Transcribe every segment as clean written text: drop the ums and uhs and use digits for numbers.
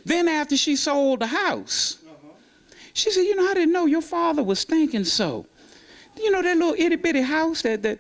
Then after she sold the house, she said, you know, I didn't know your father was thinking so. You know, that little itty bitty house that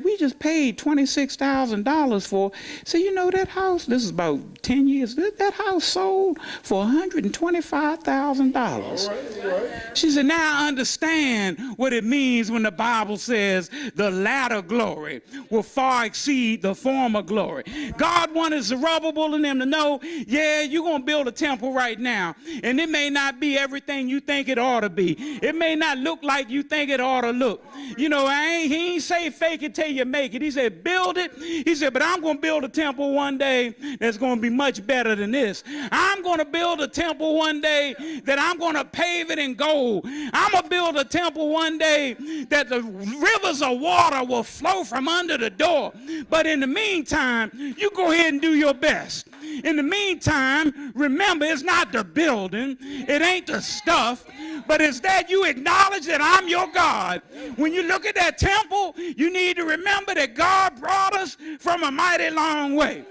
we just paid $26,000 for. So, you know, that house, this is about 10 years, that house sold for $125,000. Right. She said, now I understand what it means when the Bible says the latter glory will far exceed the former glory. God wanted Zerubbabel and them to know, yeah, you're going to build a temple right now. And it may not be everything you think it ought to be. It may not look like you think it ought to look. You know, he ain't say fake it till you make it. He said build it. He said, but I'm going to build a temple one day that's going to be much better than this. I'm going to build a temple one day that I'm going to pave it in gold. I'm going to build a temple one day that the rivers of water will flow from under the door. But in the meantime, you go ahead and do your best. In the meantime, remember, it's not the building, it ain't the stuff, but it's that you acknowledge that I'm your God. When you look at that temple, you need to remember that God brought us from a mighty long way.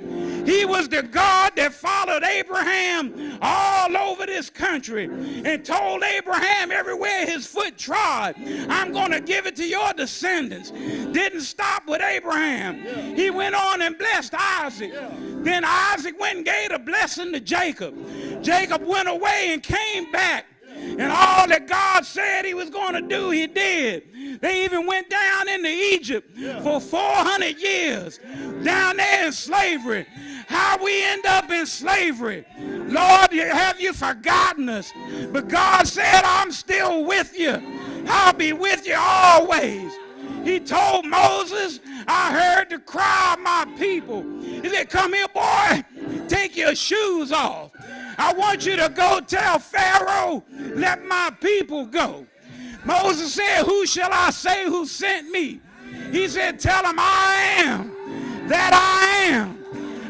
He was the God that followed Abraham all over this country and told Abraham everywhere his foot trod, I'm going to give it to your descendants. Didn't stop with Abraham. He went on and blessed Isaac. Then Isaac went and gave a blessing to Jacob. Jacob went away and came back. And all that God said he was going to do, he did. They even went down into Egypt for 400 years, down there in slavery. How we end up in slavery. Lord, have you forgotten us? But God said, I'm still with you. I'll be with you always. He told Moses, I heard the cry of my people. He said, come here, boy, take your shoes off. I want you to go tell Pharaoh, let my people go. Moses said, who shall I say who sent me? He said, tell him I am that I am.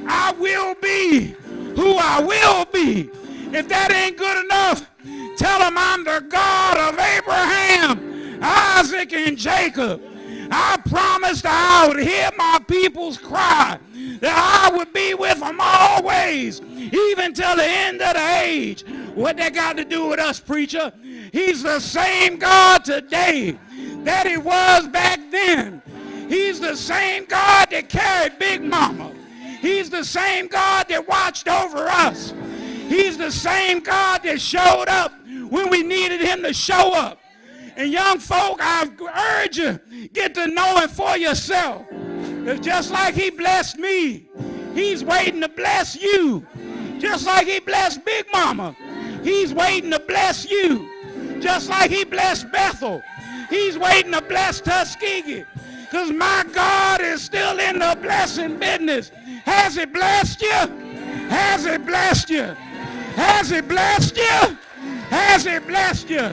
I will be who I will be. If that ain't good enough, tell him I'm the God of Abraham, Isaac, and Jacob. I promised I would hear my people's cry, that I would be with them always, even till the end of the age. What that got to do with us, preacher? He's the same God today that he was back then. He's the same God that carried Big Mama. He's the same God that watched over us. He's the same God that showed up when we needed him to show up. And young folk, I urge you, get to know him for yourself. It's just like he blessed me, he's waiting to bless you. Just like he blessed Big Mama, he's waiting to bless you. Just like he blessed Bethel, he's waiting to bless Tuskegee. Because my God is still in the blessing business. Has he blessed you? Has he blessed you? Has he blessed you? Has he blessed you?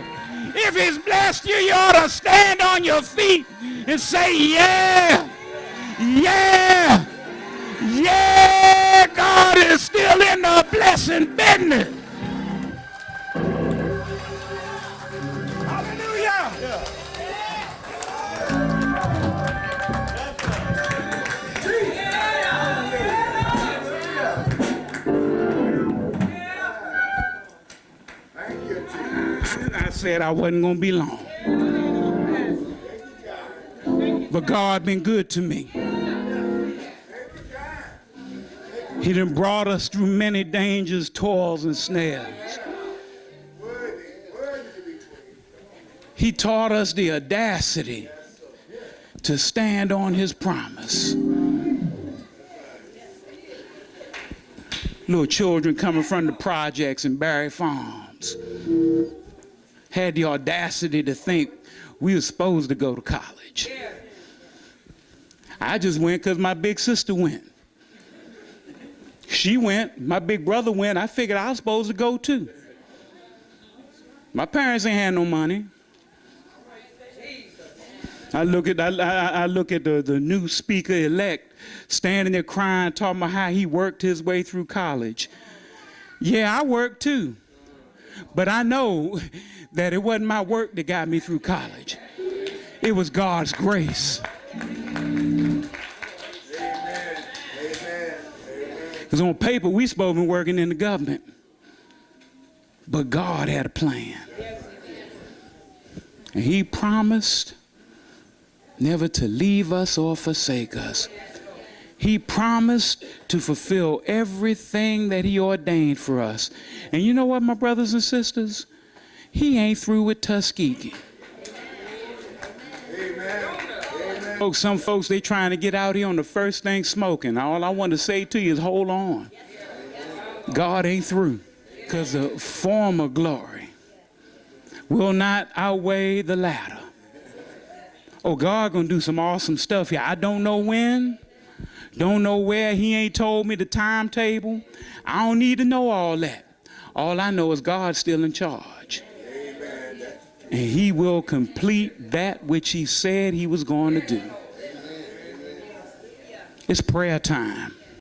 If he's blessed you, you ought to stand on your feet and say, yeah, yeah, yeah, God is still in the blessing business. Hallelujah. Yeah. I said I wasn't going to be long. But God been good to me. He done brought us through many dangers, toils, and snares. He taught us the audacity to stand on his promise. Little children coming from the projects in Barry Farms had the audacity to think we were supposed to go to college. I just went because my big sister went. She went, my big brother went, I figured I was supposed to go too. My parents ain't had no money. I look at the new speaker-elect standing there crying, talking about how he worked his way through college. Yeah, I worked too. But I know that it wasn't my work that got me through college. It was God's grace. Because on paper, we supposed to be working in the government. But God had a plan. And he promised never to leave us or forsake us. He promised to fulfill everything that he ordained for us. And you know what, my brothers and sisters? He ain't through with Tuskegee. Amen. Some folks, they trying to get out here on the first thing smoking. All I want to say to you is hold on. God ain't through. Because the former glory will not outweigh the latter. Oh, God gonna do some awesome stuff here. I don't know when, don't know where. He ain't told me the timetable. I don't need to know all that. All I know is God's still in charge. And he will complete that which he said he was going to do. It's prayer time.